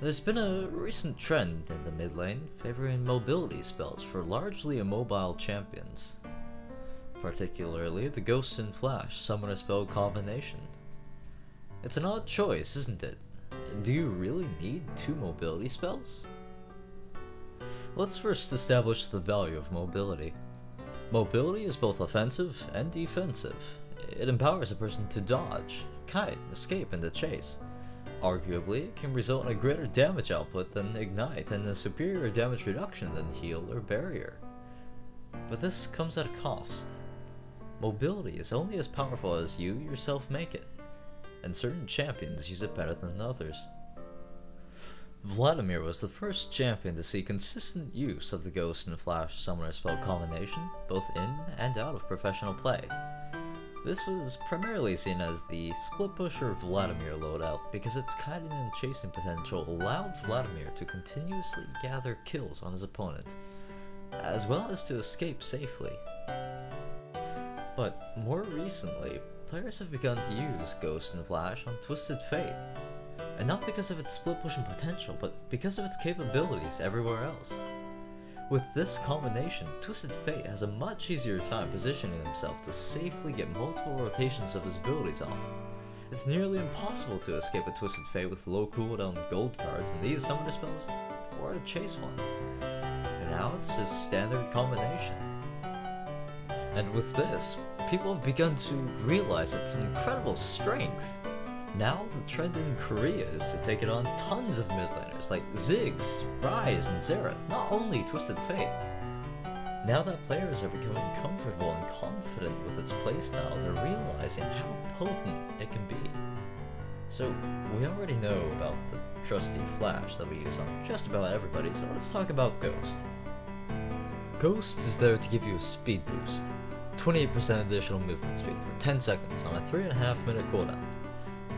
There's been a recent trend in the mid lane favoring mobility spells for largely immobile champions, particularly the Ghost and Flash Summoner spell combination. It's an odd choice, isn't it? Do you really need two mobility spells? Let's first establish the value of mobility. Mobility is both offensive and defensive. It empowers a person to dodge, kite, escape, and to chase. Arguably, it can result in a greater damage output than Ignite and a superior damage reduction than Heal or Barrier. But this comes at a cost. Mobility is only as powerful as you yourself make it, and certain champions use it better than others. Vladimir was the first champion to see consistent use of the Ghost and Flash Summoner spell combination, both in and out of professional play. This was primarily seen as the Split Pusher Vladimir loadout because its kiting and chasing potential allowed Vladimir to continuously gather kills on his opponent, as well as to escape safely. But more recently, players have begun to use Ghost and Flash on Twisted Fate, and not because of its split pushing potential, but because of its capabilities everywhere else. With this combination, Twisted Fate has a much easier time positioning himself to safely get multiple rotations of his abilities off. It's nearly impossible to escape a Twisted Fate with low cooldown gold cards in these summoner spells, or to chase one. And now it's his standard combination. And with this, people have begun to realize its incredible strength. Now the trend in Korea is to take it on tons of mid laners like Ziggs, Ryze, and Xerath, not only Twisted Fate. Now that players are becoming comfortable and confident with its playstyle, they're realizing how potent it can be. So we already know about the trusty Flash that we use on just about everybody, so let's talk about Ghost. Ghost is there to give you a speed boost, 28% additional movement speed for 10 seconds on a 3.5 minute cooldown.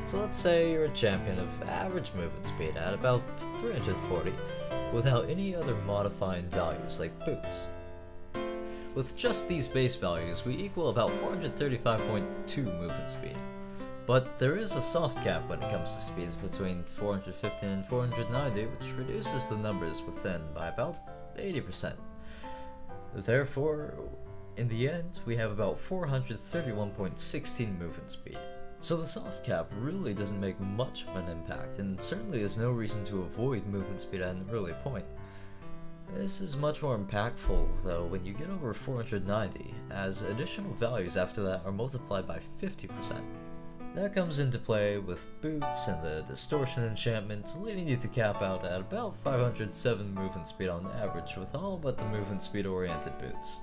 So let's say you're a champion of average movement speed at about 340 without any other modifying values like boots. With just these base values, we equal about 435.2 movement speed. But there is a soft cap when it comes to speeds between 415 and 490, which reduces the numbers within by about 80%. Therefore, in the end, we have about 431.16 movement speed. So the soft cap really doesn't make much of an impact, and certainly there's no reason to avoid movement speed at an early point. This is much more impactful though when you get over 490, as additional values after that are multiplied by 50%. That comes into play with boots and the distortion enchantment, leading you to cap out at about 507 movement speed on average with all but the movement speed oriented boots.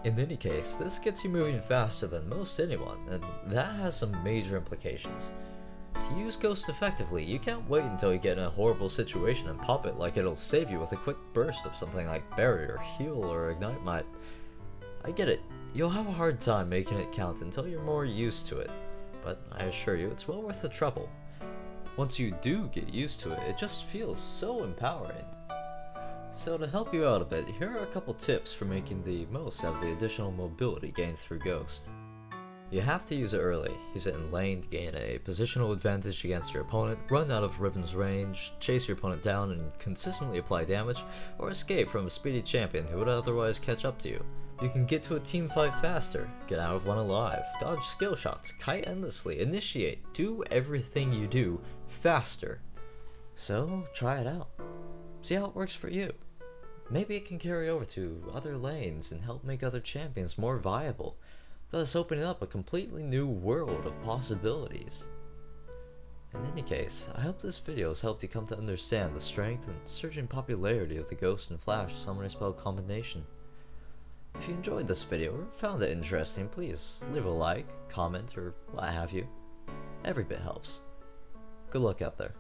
In any case, this gets you moving faster than most anyone, and that has some major implications. To use Ghost effectively, you can't wait until you get in a horrible situation and pop it like it'll save you with a quick burst of something like Barrier, Heal, or Ignite might. I get it, you'll have a hard time making it count until you're more used to it, but I assure you it's well worth the trouble. Once you do get used to it, it just feels so empowering. So to help you out a bit, here are a couple tips for making the most out of the additional mobility gained through Ghost. You have to use it early. Use it in lane to gain a positional advantage against your opponent, run out of Riven's range, chase your opponent down and consistently apply damage, or escape from a speedy champion who would otherwise catch up to you. You can get to a team fight faster, get out of one alive, dodge skill shots, kite endlessly, initiate, do everything you do faster. So try it out. See how it works for you. Maybe it can carry over to other lanes and help make other champions more viable, thus opening up a completely new world of possibilities. In any case, I hope this video has helped you come to understand the strength and surging popularity of the Ghost and Flash Summoner spell combination. If you enjoyed this video or found it interesting, please leave a like, comment, or what have you. Every bit helps. Good luck out there.